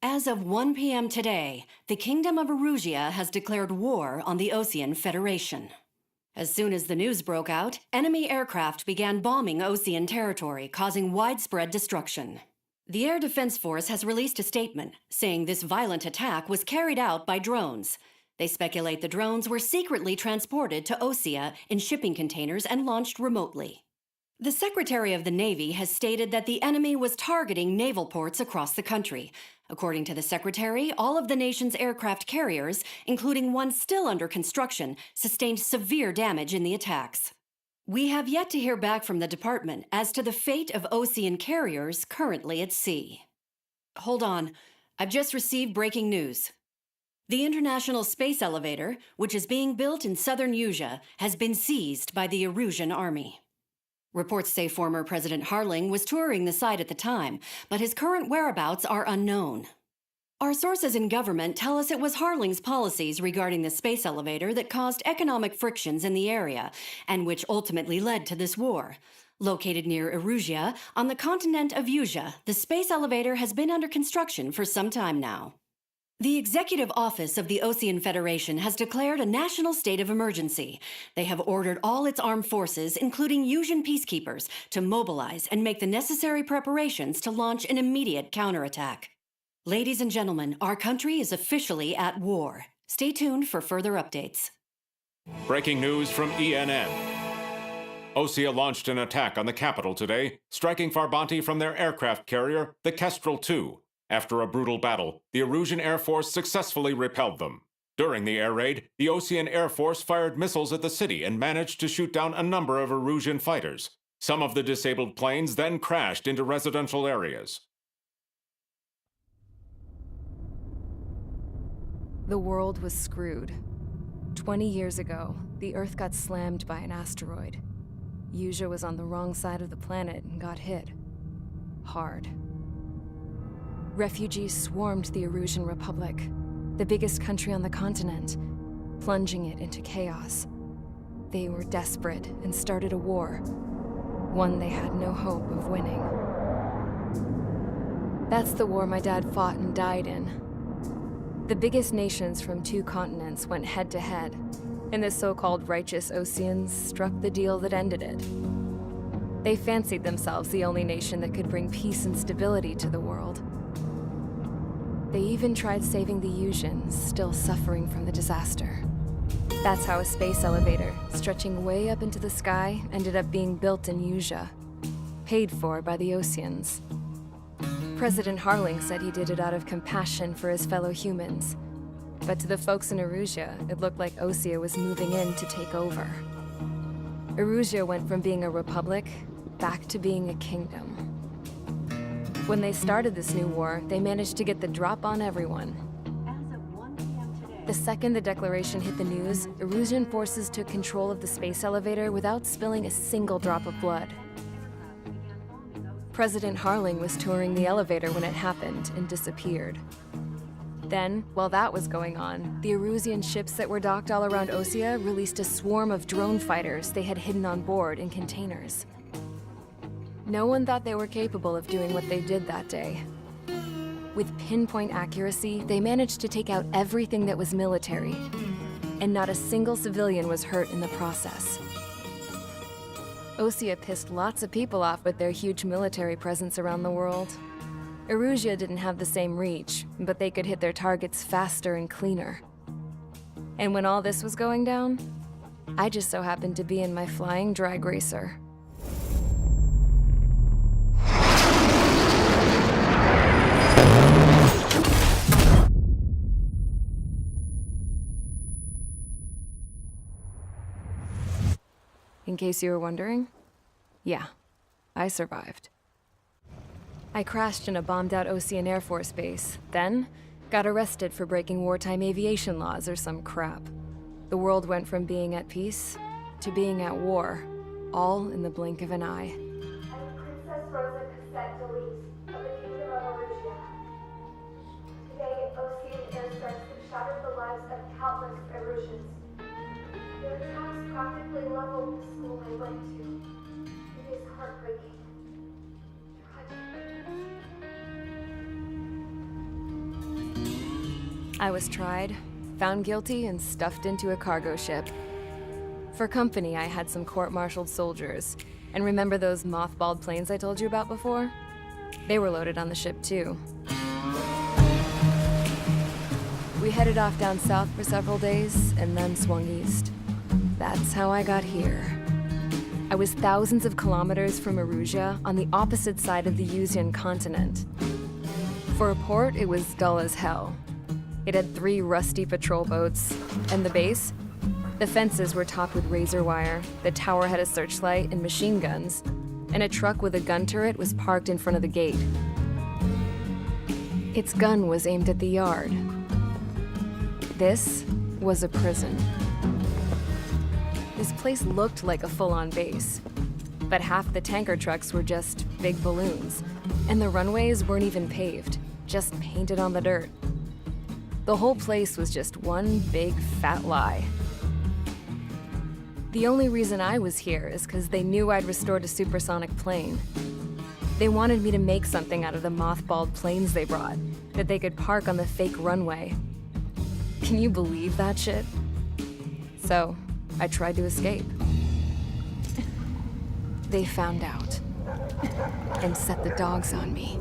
As of 1 p.m. today, the Kingdom of Erusia has declared war on the Osean Federation. As soon as the news broke out, enemy aircraft began bombing Osean territory, causing widespread destruction. The Air Defense Force has released a statement saying this violent attack was carried out by drones. They speculate the drones were secretly transported to Osea in shipping containers and launched remotely. The Secretary of the Navy has stated that the enemy was targeting naval ports across the country. According to the Secretary, all of the nation's aircraft carriers, including one still under construction, sustained severe damage in the attacks. We have yet to hear back from the department as to the fate of Osean carriers currently at sea. Hold on, I've just received breaking news. The International Space Elevator, which is being built in southern Erusia, has been seized by the Erusian army. Reports say former President Harling was touring the site at the time, but his current whereabouts are unknown. Our sources in government tell us it was Harling's policies regarding the space elevator that caused economic frictions in the area, and which ultimately led to this war. Located near Erusia, on the continent of Erusia, the space elevator has been under construction for some time now. The Executive Office of the Osean Federation has declared a national state of emergency. They have ordered all its armed forces, including Erusian peacekeepers, to mobilize and make the necessary preparations to launch an immediate counterattack. Ladies and gentlemen, our country is officially at war. Stay tuned for further updates. Breaking news from ENN. Osea launched an attack on the capital today, striking Farbanti from their aircraft carrier, the Kestrel II. After a brutal battle, the Erusian Air Force successfully repelled them. During the air raid, the Osean Air Force fired missiles at the city and managed to shoot down a number of Erusian fighters. Some of the disabled planes then crashed into residential areas. The world was screwed. 20 years ago, the Earth got slammed by an asteroid. Erusia was on the wrong side of the planet and got hit. Hard. Refugees swarmed the Erusian Republic, the biggest country on the continent, plunging it into chaos. They were desperate and started a war, one they had no hope of winning. That's the war my dad fought and died in. The biggest nations from 2 continents went head-to-head, and the so-called righteous Oseans struck the deal that ended it. They fancied themselves the only nation that could bring peace and stability to the world. They even tried saving the Erusians, still suffering from the disaster. That's how a space elevator, stretching way up into the sky, ended up being built in Erusia, paid for by the Oseans. President Harling said he did it out of compassion for his fellow humans. But to the folks in Erusia, it looked like Osea was moving in to take over. Erusia went from being a republic back to being a kingdom. When they started this new war, they managed to get the drop on everyone. The second the declaration hit the news, Erusian forces took control of the space elevator without spilling a single drop of blood. President Harling was touring the elevator when it happened and disappeared. Then, while that was going on, the Erusian ships that were docked all around Osea released a swarm of drone fighters they had hidden on board in containers. No one thought they were capable of doing what they did that day. With pinpoint accuracy, they managed to take out everything that was military, and not a single civilian was hurt in the process. Osea pissed lots of people off with their huge military presence around the world. Erusia didn't have the same reach, but they could hit their targets faster and cleaner. And when all this was going down, I just so happened to be in my flying drag racer. In case you were wondering, yeah, I survived. I crashed in a bombed-out Osean Air Force base, then got arrested for breaking wartime aviation laws or some crap. The world went from being at peace to being at war, all in the blink of an eye. I'm Princess Rosa Cassette Delise of the Kingdom of Erusia. Today, Osean airstrikes have shattered the lives of countless Erusians. Their attacks practically leveled the school I went to. It is heartbreaking. Tragic. I was tried, found guilty, and stuffed into a cargo ship. For company, I had some court-martialed soldiers. And remember those mothballed planes I told you about before? They were loaded on the ship too. We headed off down south for several days, and then swung east. That's how I got here. I was thousands of kilometers from Erusia, on the opposite side of the Yuzian continent. For a port, it was dull as hell. It had 3 rusty patrol boats, and the base? The fences were topped with razor wire, the tower had a searchlight and machine guns, and a truck with a gun turret was parked in front of the gate. Its gun was aimed at the yard. This was a prison. This place looked like a full-on base, but half the tanker trucks were just big balloons, and the runways weren't even paved, just painted on the dirt. The whole place was just one big fat lie. The only reason I was here is because they knew I'd restored a supersonic plane. They wanted me to make something out of the mothballed planes they brought, that they could park on the fake runway. Can you believe that shit? So, I tried to escape. They found out, and set the dogs on me.